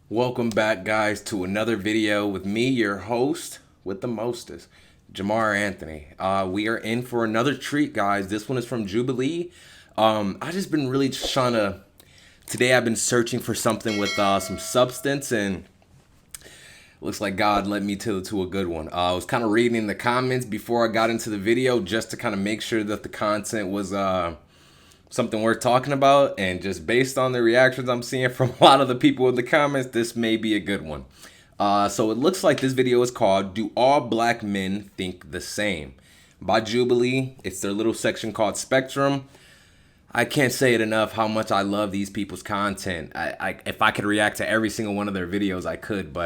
Welcome back, guys, to another video with me, your host with the mostest, Jamar Anthony. We are in for another treat, guys. This one is from Jubilee. I just been really trying to. Today, I've been searching for something with some substance, and looks like God led me to a good one. I was kind of reading the comments before I got into the video just to kind of make sure that the content was something worth talking about, and just based on the reactions I'm seeing from a lot of the people in the comments, this may be a good one. So it looks like this video is called "Do All Black Men Think the Same?" by Jubilee. It's their little section called Spectrum. I can't say it enough how much I love these people's content. If I could react to every single one of their videos, I could,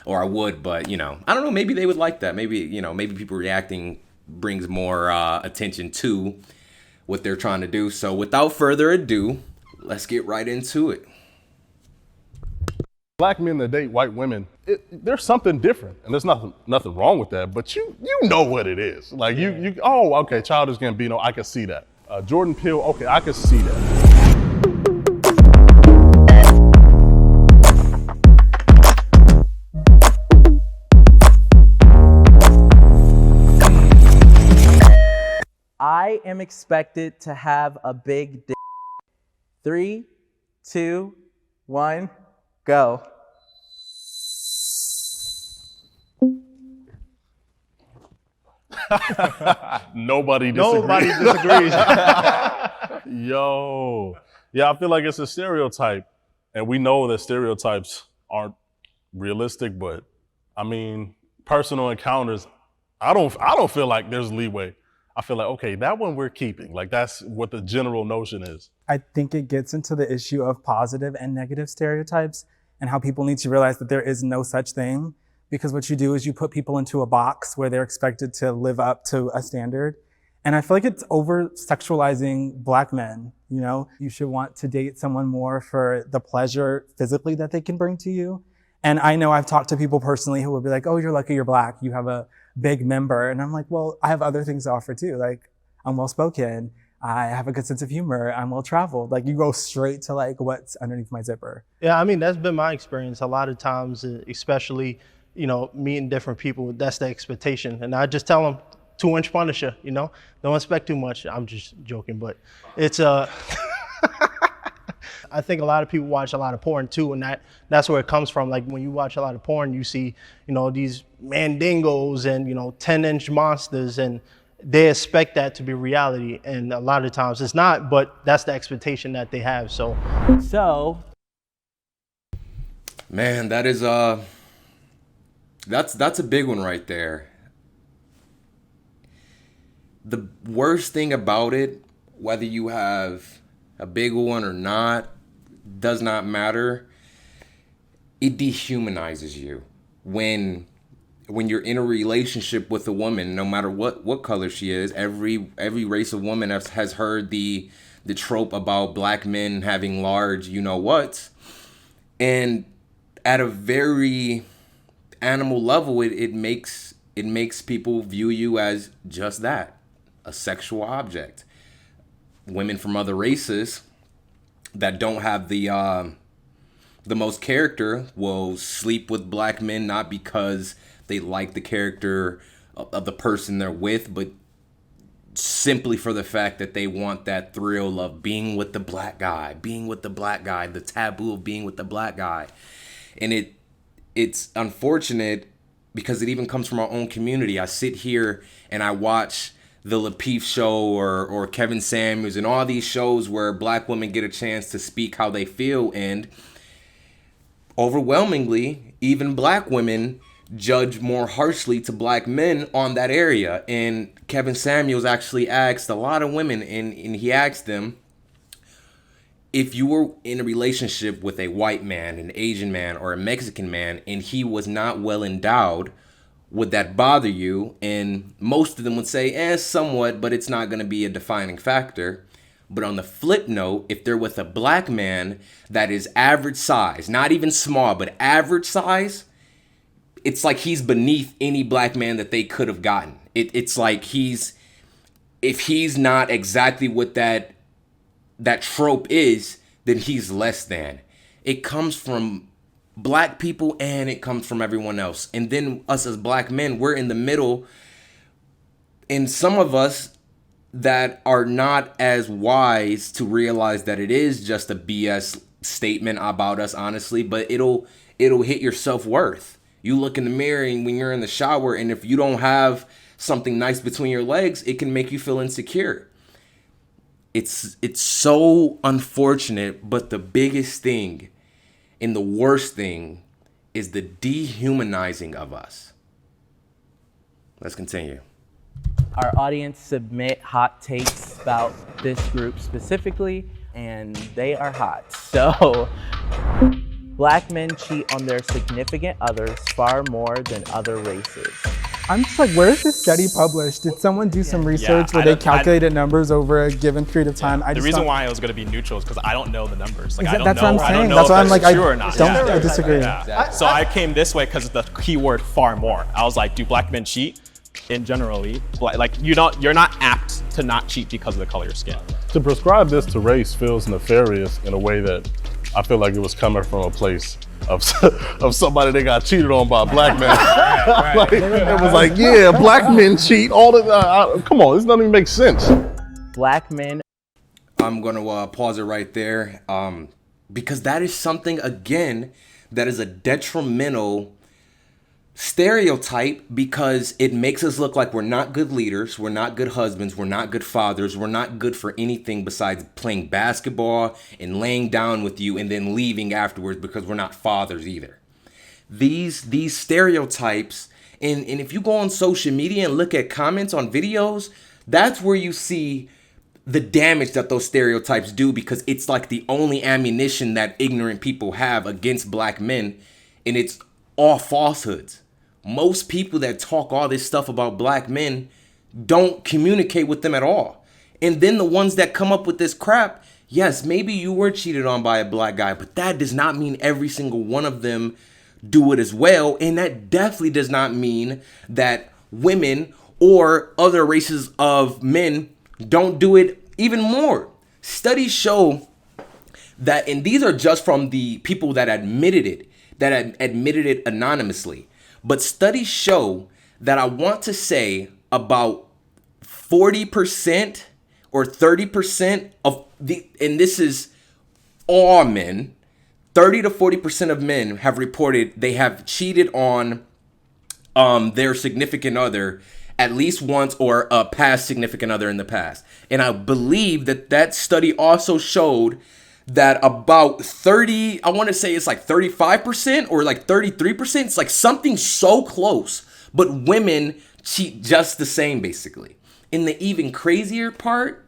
or I would, but I don't know, maybe they would like that. Maybe people reacting brings more attention to what they're trying to do. So without further ado, let's get right into it. Black men that date white women, there's something different, and there's nothing wrong with that. But you know what it is. Like okay, Childish Gambino, I can see that. Jordan Peele, okay, I can see that. I am expected to have a big dick. 3, 2, 1, go. Nobody Nobody disagrees. Yo, yeah, I feel like it's a stereotype, and we know that stereotypes aren't realistic. But I mean, personal encounters, I don't feel like there's leeway. I feel like, okay, that one we're keeping. Like, that's what the general notion is. I think it gets into the issue of positive and negative stereotypes and how people need to realize that there is no such thing, because what you do is you put people into a box where they're expected to live up to a standard. And I feel like it's over sexualizing Black men. You should want to date someone more for the pleasure physically that they can bring to you. And I know I've talked to people personally who will be like, oh, you're lucky you're Black, you have a big member. And I'm like, well, I have other things to offer too. Like, I'm well-spoken, I have a good sense of humor, I'm well-traveled. Like, you go straight to like what's underneath my zipper. Yeah, I mean, that's been my experience a lot of times, especially, meeting different people. That's the expectation. And I just tell them, 2-inch Punisher, don't expect too much. I'm just joking, but it's I think a lot of people watch a lot of porn too, and that's where it comes from. Like, when you watch a lot of porn, you see, these mandingos and, 10-inch monsters, and they expect that to be reality. And a lot of times it's not, but that's the expectation that they have. So, Man, that is that's a big one right there. The worst thing about it, whether you have a big one or not, does not matter. It dehumanizes you when you're in a relationship with a woman, no matter what color she is. Every race of woman has heard the trope about Black men having large what, and at a very animal level, it makes people view you as just that, a sexual object. Women from other races that don't have the most character will sleep with Black men, not because they like the character of the person they're with, but simply for the fact that they want that thrill of being with the black guy, the taboo of being with the Black guy. And it's unfortunate because it even comes from our own community. I sit here and I watch the Lapeef show or Kevin Samuels and all these shows where Black women get a chance to speak how they feel, and overwhelmingly, even Black women judge more harshly to Black men on that area. And Kevin Samuels actually asked a lot of women, and he asked them, if you were in a relationship with a white man, an Asian man, or a Mexican man, and he was not well endowed, would that bother you? And most of them would say, somewhat, but it's not going to be a defining factor. But on the flip note, if they're with a Black man that is average size, not even small, but average size, it's like he's beneath any Black man that they could have gotten. It's like if he's not exactly what that trope is, then he's less than. It comes from black people and it comes from everyone else. And then us as black men, we're in the middle. And some of us that are not as wise to realize that it is just a BS statement about us, honestly, but it'll hit your self-worth. You look in the mirror and when you're in the shower, and if you don't have something nice between your legs, it can make you feel insecure. It's so unfortunate, but the biggest thing and the worst thing is the dehumanizing of us. Let's continue. Our audience submit hot takes about this group specifically, and they are hot. So, black men cheat on their significant others far more than other races. I'm just like, where is this study published? Did someone do some research where they calculated numbers over a given period of time? The reason why I was going to be neutral is because I don't know the numbers. Like, I don't that's know. what I'm I don't saying. know That's if why I'm like, true or not. I disagree. Yeah. So I came this way because of the keyword far more. I was like, do black men cheat? In generally, like you're not apt to not cheat because of the color of your skin. To prescribe this to race feels nefarious in a way that I feel like it was coming from a place of somebody that got cheated on by a black man. Like, it was like, yeah, black men cheat all the time. Come on, this doesn't even make sense. Black men. I'm going to pause it right there because that is something, again, that is a detrimental stereotype because it makes us look like we're not good leaders, we're not good husbands, we're not good fathers, we're not good for anything besides playing basketball and laying down with you and then leaving afterwards because we're not fathers either. These stereotypes, and if you go on social media and look at comments on videos, that's where you see the damage that those stereotypes do because it's like the only ammunition that ignorant people have against black men, and it's all falsehoods. Most people that talk all this stuff about black men don't communicate with them at all. And then the ones that come up with this crap, yes, maybe you were cheated on by a black guy, but that does not mean every single one of them do it as well. And that definitely does not mean that women or other races of men don't do it even more. Studies show that, and these are just from the people that admitted it anonymously. But studies show that I want to say about 40% or 30% of and this is all men, 30 to 40% of men have reported they have cheated on their significant other at least once or a past significant other in the past. And I believe that study also showed that about 30, I want to say it's like 35% or like 33%. It's like something so close, but women cheat just the same, basically. And the even crazier part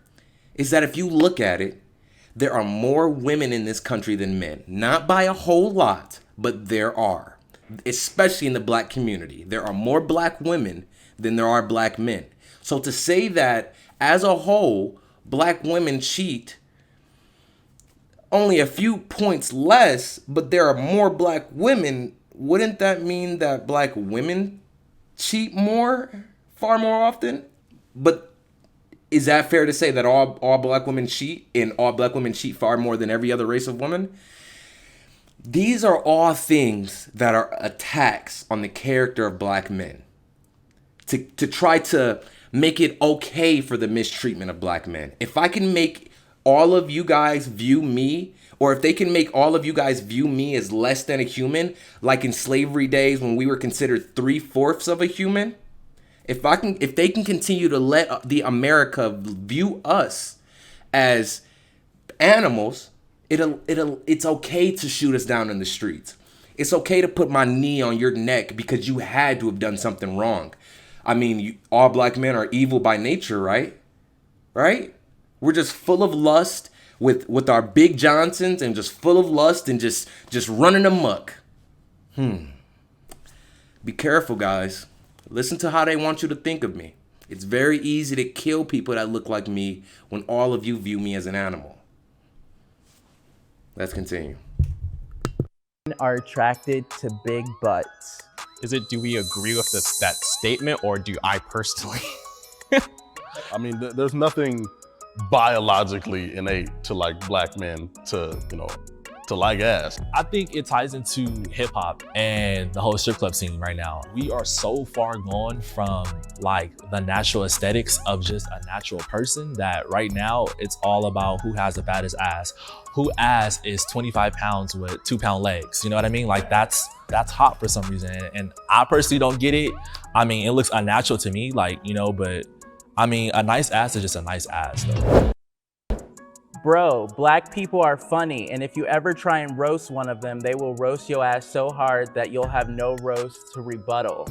is that if you look at it, there are more women in this country than men. Not by a whole lot, but there are. Especially in the black community. There are more black women than there are black men. So to say that as a whole, black women cheat only a few points less, but there are more black women, wouldn't that mean that black women cheat far more often? But is that fair to say that all black women cheat and all black women cheat far more than every other race of women? These are all things that are attacks on the character of black men to try to make it okay for the mistreatment of black men. If I can make all of you guys view me, or if they can make all of you guys view me as less than a human, like in slavery days when we were considered 3/4 of a human, if they can continue to let the America view us as animals, it's okay to shoot us down in the streets. It's okay to put my knee on your neck because you had to have done something wrong. I mean, all black men are evil by nature, right? Right? We're just full of lust with our Big Johnsons and just full of lust and just running amok. Be careful, guys. Listen to how they want you to think of me. It's very easy to kill people that look like me when all of you view me as an animal. Let's continue. Men are attracted to big butts. Do we agree with that statement, or do I personally? I mean, there's nothing biologically innate to like black men to to like ass. I think it ties into hip hop and the whole strip club scene right now. We are so far gone from like the natural aesthetics of just a natural person that right now it's all about who has the baddest ass. Who ass is 25 pounds with 2-pound legs. You know what I mean? Like that's hot for some reason. And I personally don't get it. I mean, it looks unnatural to me, like, you know, but I mean, a nice ass is just a nice ass though. Bro, black people are funny, and if you ever try and roast one of them, they will roast your ass so hard that you'll have no roast to rebuttal.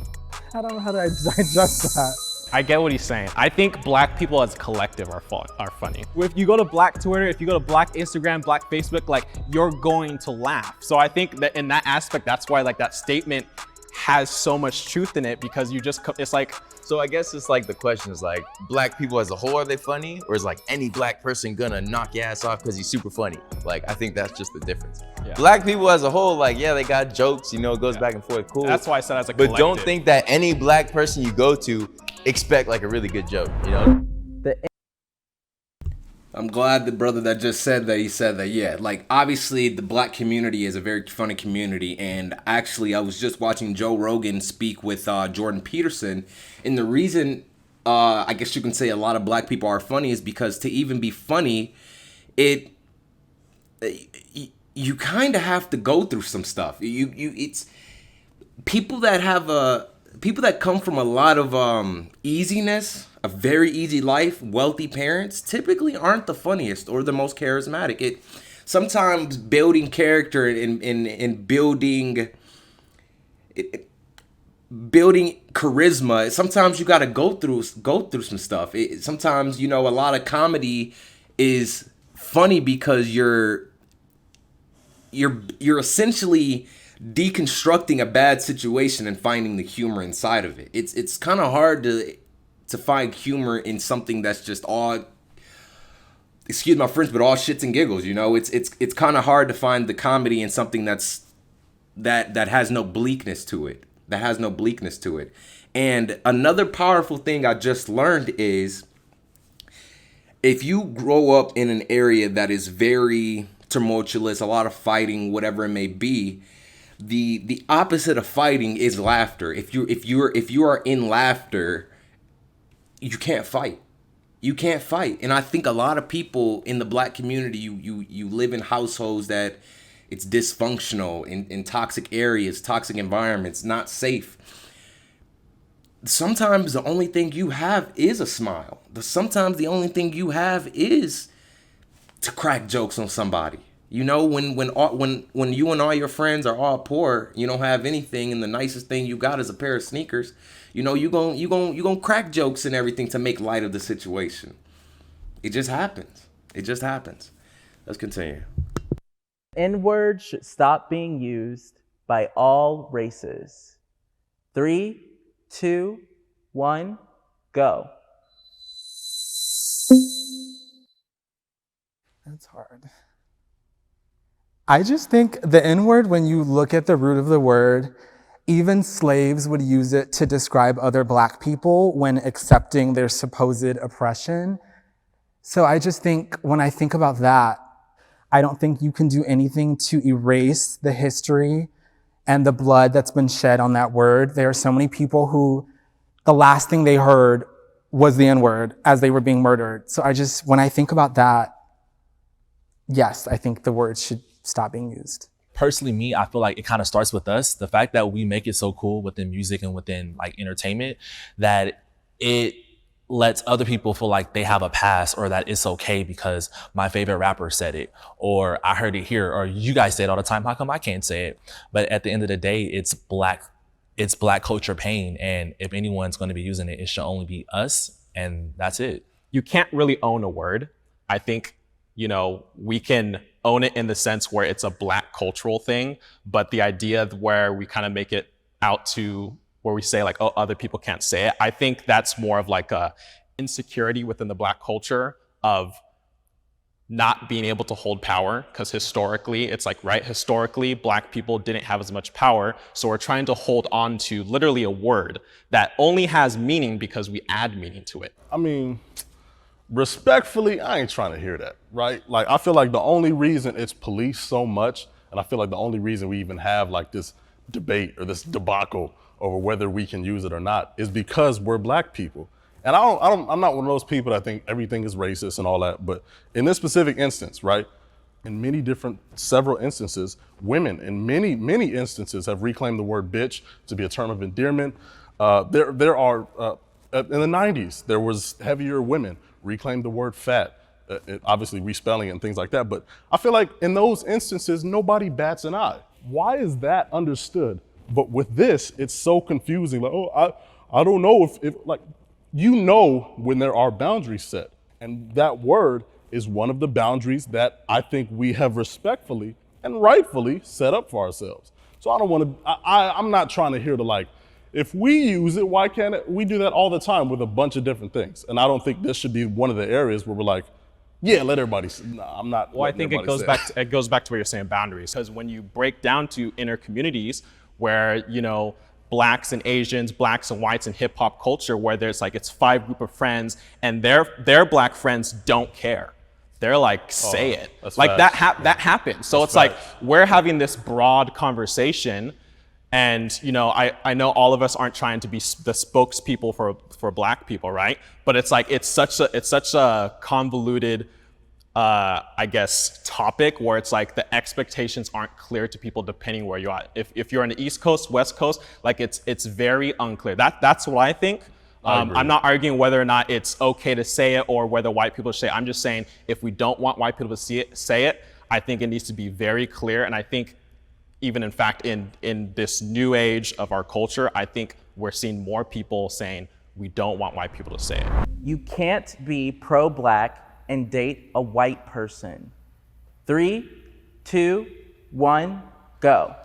I don't know how to digest that. I get what he's saying. I think black people as a collective are funny. If you go to black Twitter, if you go to black Instagram, black Facebook, like you're going to laugh. So I think that in that aspect, that's why like that statement has so much truth in it, because you just, it's like, So I guess it's like the question is like, black people as a whole, are they funny? Or is like any black person gonna knock your ass off because he's super funny? Like, I think that's just the difference. Yeah. Black people as a whole, like, yeah, they got jokes, you know, it goes back and forth, cool. that's why I said as a But collective. don't think that any black person you go to expect like a really good joke, you know? I'm glad the brother that just said that, he said that, yeah, like obviously the black community is a very funny community. And actually I was just watching Joe Rogan speak with Jordan Peterson. And the reason I guess you can say a lot of black people are funny is because to even be funny, you kind of have to go through some stuff. It's people that come from a lot of easiness, a very easy life, wealthy parents, typically aren't the funniest or the most charismatic. It sometimes building character and building charisma. Sometimes you got to go through some stuff. Sometimes, you know, a lot of comedy is funny because you're essentially deconstructing a bad situation and finding the humor inside of it. It's kind of hard to find humor in something that's just all, excuse my French, but all shits and giggles, you know? It's kind of hard to find the comedy in something that has no bleakness to it. And another powerful thing I just learned is if you grow up in an area that is very tumultuous, a lot of fighting, whatever it may be, the opposite of fighting is laughter. If you are in laughter, you can't fight. And I think a lot of people in the black community, you live in households that it's dysfunctional, in toxic areas, toxic environments, not safe. Sometimes the only thing you have is a smile. Sometimes the only thing you have is to crack jokes on somebody. You know, when you and all your friends are all poor, you don't have anything, and the nicest thing you got is a pair of sneakers. You know, you gon' crack jokes and everything to make light of the situation. It just happens. Let's continue. N-word should stop being used by all races. 3, 2, 1, go. That's hard. I just think the N-word, when you look at the root of the word, even slaves would use it to describe other black people when accepting their supposed oppression. So I just think, when I think about that, I don't think you can do anything to erase the history and the blood that's been shed on that word. There are so many people who the last thing they heard was the N-word as they were being murdered. So when I think about that, yes, I think the word should stop being used. Personally, me, I feel like it kind of starts with us. The fact that we make it so cool within music and within like entertainment that it lets other people feel like they have a pass, or that it's okay because my favorite rapper said it, or I heard it here, or you guys say it all the time. How come I can't say it? But at the end of the day, it's black culture pain. And if anyone's going to be using it, it should only be us. And that's it. You can't really own a word. I think, you know, we can own it in the sense where it's a black cultural thing, but the idea where we kind of make it out to where we say like, oh, other people can't say it, I think that's more of like a insecurity within the black culture of not being able to hold power, because historically, it's like, right, historically, black people didn't have as much power, so we're trying to hold on to literally a word that only has meaning because we add meaning to it. I mean, respectfully, I ain't trying to hear that, right? Like, I feel like the only reason it's policed so much, and I feel like the only reason we even have like this debate or this debacle over whether we can use it or not is because we're black people. And I'm not one of those people that think everything is racist and all that, but in this specific instance, right? In several instances, women in many instances have reclaimed the word bitch to be a term of endearment. There are, in the 90s, there was heavier women reclaimed the word fat, obviously respelling it and things like that. But I feel like in those instances, nobody bats an eye. Why is that understood? But with this, it's so confusing. Like, oh, I don't know if like, you know when there are boundaries set. And that word is one of the boundaries that I think we have respectfully and rightfully set up for ourselves. So I don't want to, I'm not trying to hear the like, if we use it, why can't it? We do that all the time with a bunch of different things. And I don't think this should be one of the areas where we're like, yeah, let everybody, I'm not. Well, I think it goes back to where you're saying boundaries. Because when you break down to inner communities where, you know, blacks and Asians, blacks and whites in hip hop culture, where there's like, it's 5 group of friends and their black friends don't care. They're like, say it. Like that happens. So it's like, we're having this broad conversation, and you know, I know all of us aren't trying to be the spokespeople for black people, right? But it's like, it's such a convoluted, I guess, topic where it's like the expectations aren't clear to people depending where you are. If you're on the East Coast, West Coast, like it's very unclear. That's what I think. I'm not arguing whether or not it's okay to say it or whether white people should say it. I'm just saying, if we don't want white people to say it, I think it needs to be very clear. And I think even in fact, in this new age of our culture, I think we're seeing more people saying, we don't want white people to say it. You can't be pro-black and date a white person. 3, 2, 1, go.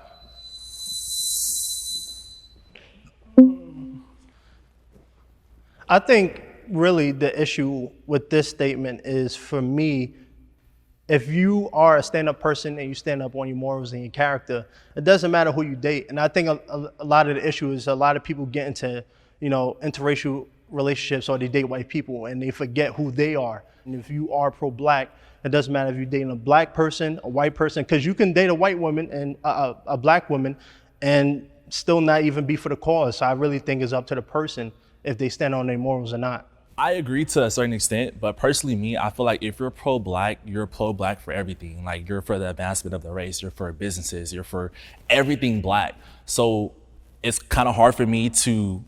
I think really the issue with this statement is, for me, if you are a stand-up person and you stand up on your morals and your character, it doesn't matter who you date. And I think a lot of the issue is a lot of people get into, you know, interracial relationships, or they date white people and they forget who they are. And if you are pro-black, it doesn't matter if you're dating a black person, a white person, because you can date a white woman and a black woman and still not even be for the cause. So I really think it's up to the person if they stand on their morals or not. I agree to a certain extent, but personally me, I feel like if you're pro-black, you're pro-black for everything. Like, you're for the advancement of the race, you're for businesses, you're for everything black. So it's kind of hard for me to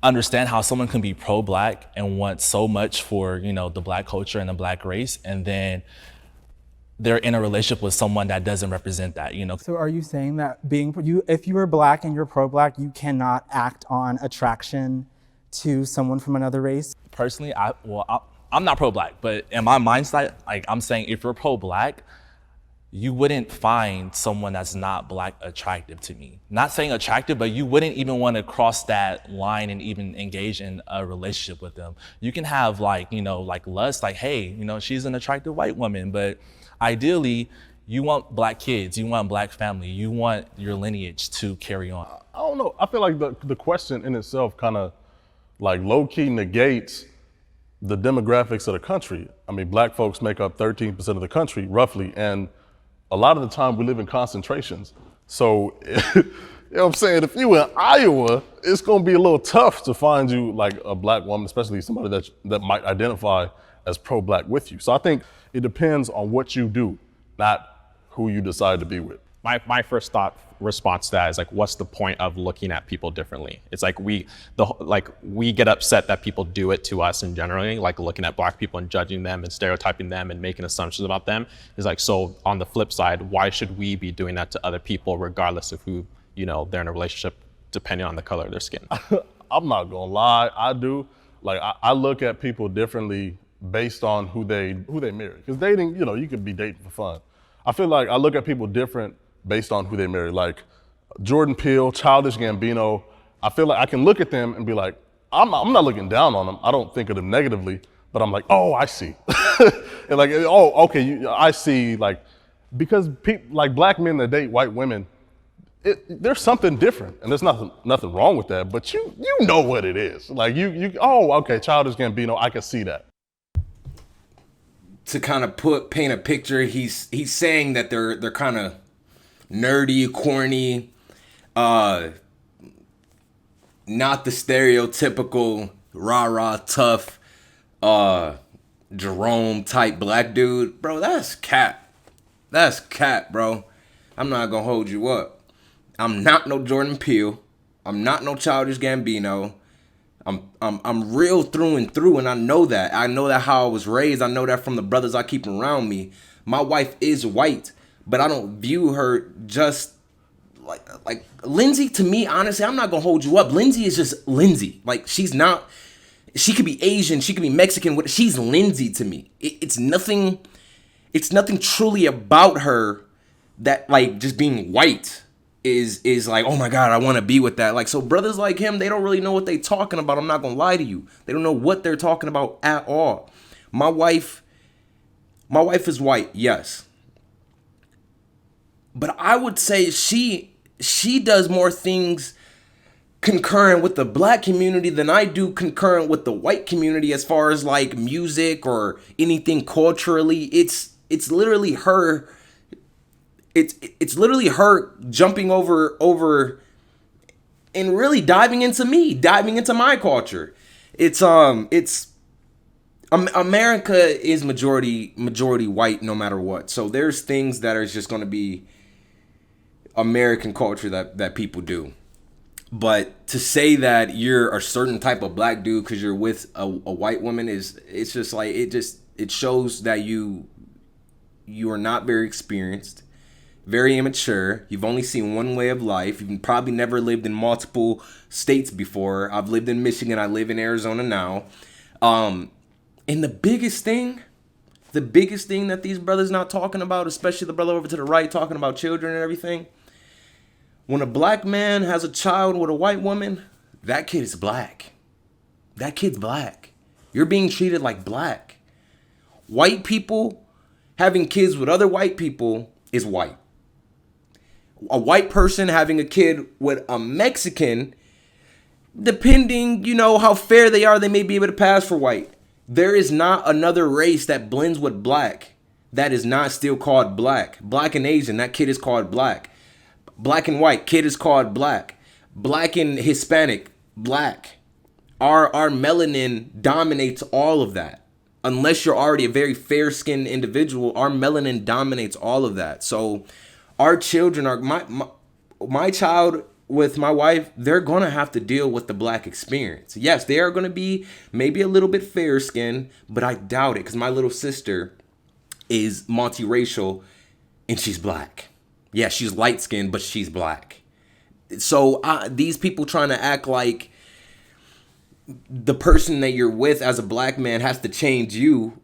understand how someone can be pro-black and want so much for, you know, the black culture and the black race, and then they're in a relationship with someone that doesn't represent that, you know. So are you saying that if you are black and you're pro-black, you cannot act on attraction to someone from another race? Personally, I'm not pro-black, but in my mindset, like, I'm saying if you're pro-black, you wouldn't find someone that's not black attractive to me. Not saying attractive, but you wouldn't even want to cross that line and even engage in a relationship with them. You can have like, you know, like lust, like, hey, you know, she's an attractive white woman, but ideally, you want black kids, you want black family, you want your lineage to carry on. I don't know. I feel like the question in itself kind of like low-key negates the demographics of the country. I mean, black folks make up 13% of the country, roughly, and a lot of the time we live in concentrations. So, you know what I'm saying? If you in Iowa, it's gonna be a little tough to find you like a black woman, especially somebody that might identify as pro-black with you. So I think it depends on what you do, not who you decide to be with. My first response to that is like, what's the point of looking at people differently? It's like we get upset that people do it to us in generally, like looking at black people and judging them and stereotyping them and making assumptions about them. It's like, so on the flip side, why should we be doing that to other people regardless of who, you know, they're in a relationship, depending on the color of their skin? I'm not gonna lie, I do. Like, I look at people differently based on who they marry. Because dating, you know, you could be dating for fun. I feel like I look at people different based on who they marry. Like Jordan Peele, Childish Gambino, I feel like I can look at them and be like, I'm not looking down on them. I don't think of them negatively, but I'm like, oh, I see. And like, oh, okay, I see, like, because like black men that date white women, there's something different, and there's nothing wrong with that, but you know what it is. Like, oh, okay, Childish Gambino, I can see that. to kind of paint a picture, he's saying that they're kind of nerdy, corny, not the stereotypical rah-rah tough Jerome type black dude. Bro, that's cap. That's cap, bro. I'm not gonna hold you up. I'm not no Jordan Peele. I'm not no Childish Gambino. I'm real through and through, and I know that. I know that how I was raised. I know that from the brothers I keep around me. My wife is white, but I don't view her just like Lindsay. To me, honestly, I'm not gonna hold you up. Lindsay is just Lindsay. Like, she's not. She could be Asian. She could be Mexican. She's Lindsay to me. It's nothing. It's nothing truly about her that, like, just being white is like, oh my God, I want to be with that. Like, so brothers like him, they don't really know what they talking about. I'm not gonna lie to you. They don't know what they're talking about at all. My wife is white, yes. But I would say she does more things concurrent with the black community than I do concurrent with the white community, as far as like music or anything culturally. It's literally her. It's literally her jumping over and really diving into my culture. America is majority white no matter what. So there's things that are just going to be American culture that people do. But to say that you're a certain type of black dude because you're with a white woman it's just like, it shows that you are not very experienced, very immature. You've only seen one way of life. You've probably never lived in multiple states before. I've lived in Michigan. I live in Arizona now. And the biggest thing that these brothers not talking about, especially the brother over to the right talking about children and everything, when a black man has a child with a white woman, that kid is black. That kid's black. You're being treated like black. White people having kids with other white people is white. A white person having a kid with a Mexican, depending, how fair they are, they may be able to pass for white. There is not another race that blends with black that is not still called black. Black and Asian, that kid is called black. Black and white, kid is called black. Black and Hispanic, black. Our melanin dominates all of that. Unless you're already a very fair-skinned individual, our melanin dominates all of that. So our children are, my child with my wife, they're going to have to deal with the black experience. Yes, they are going to be maybe a little bit fair-skinned, but I doubt it, because my little sister is multiracial and she's black. Yeah, she's light-skinned, but she's black. So these people trying to act like the person that you're with as a black man has to change you,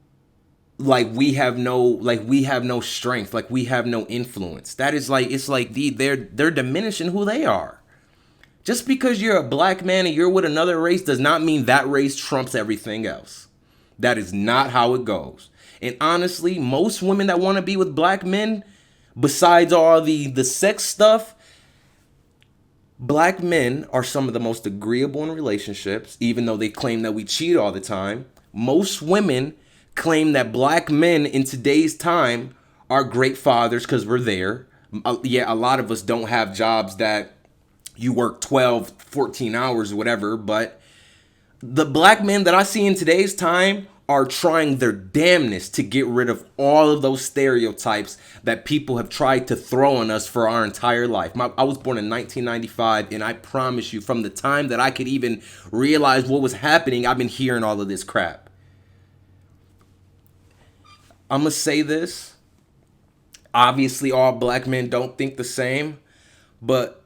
like we have no strength, like we have no influence. That is like, it's like they're diminishing who they are. Just because you're a black man and you're with another race does not mean that race trumps everything else. That is not how it goes. And honestly, most women that want to be with black men, besides all the sex stuff, black men are some of the most agreeable in relationships, even though they claim that we cheat all the time. Most women claim that black men in today's time are great fathers because we're there. Yeah, a lot of us don't have jobs that you work 12, 14 hours or whatever, but the black men that I see in today's time are trying their damnedest to get rid of all of those stereotypes that people have tried to throw on us for our entire life. I was born in 1995, and I promise you, from the time that I could even realize what was happening, I've been hearing all of this crap. I'm going to say this. Obviously, all black men don't think the same, but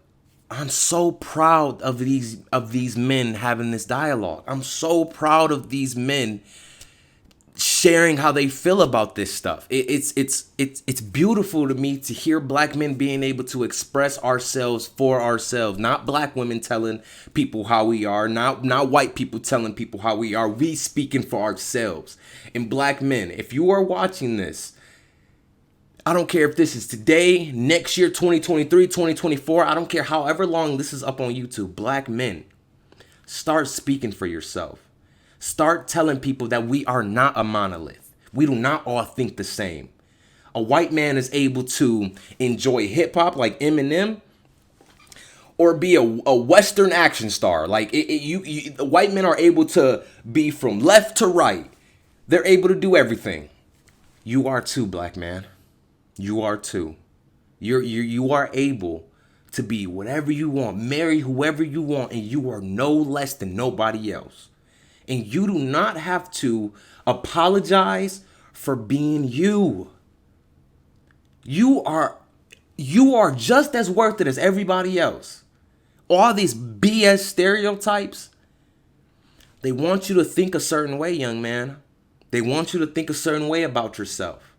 I'm so proud of these men having this dialogue. I'm so proud of these men sharing how they feel about this stuff. It's beautiful to me to hear black men being able to express ourselves for ourselves, not black women telling people how we are, not white people telling people how we are. We speaking for ourselves. And black men, if you are watching this, I don't care if this is today, next year, 2023, 2024, I don't care however long this is up on YouTube. Black men, start speaking for yourself. Start telling people that we are not a monolith. We do not all think the same. A white man is able to enjoy hip hop like Eminem, or be a Western action star. Like the white men are able to be from left to right. They're able to do everything. You are too, black man. You are too. You are able to be whatever you want, marry whoever you want, and you are no less than nobody else. And you do not have to apologize for being you. You are just as worth it as everybody else. All these BS stereotypes, they want you to think a certain way, young man. They want you to think a certain way about yourself.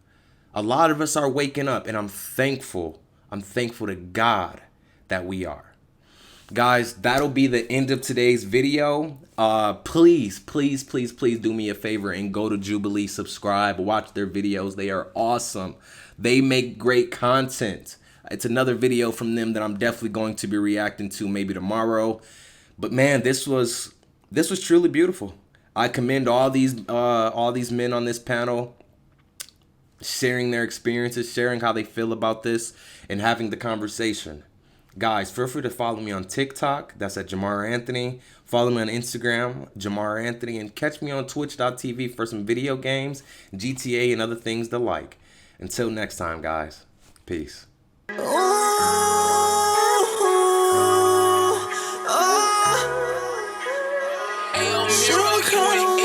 A lot of us are waking up, and I'm thankful. I'm thankful to God that we are. Guys, that'll be the end of today's video. Please do me a favor and go to Jubilee, subscribe, watch their videos. They are awesome. They make great content. It's another video from them that I'm definitely going to be reacting to maybe tomorrow. But man, this was truly beautiful. I commend all these men on this panel sharing their experiences, sharing how they feel about this, and having the conversation. Guys, feel free to follow me on TikTok. That's at Jamar Anthony. Follow me on Instagram, Jamar Anthony, and catch me on twitch.tv for some video games, GTA, and other things to like. Until next time, guys. Peace. So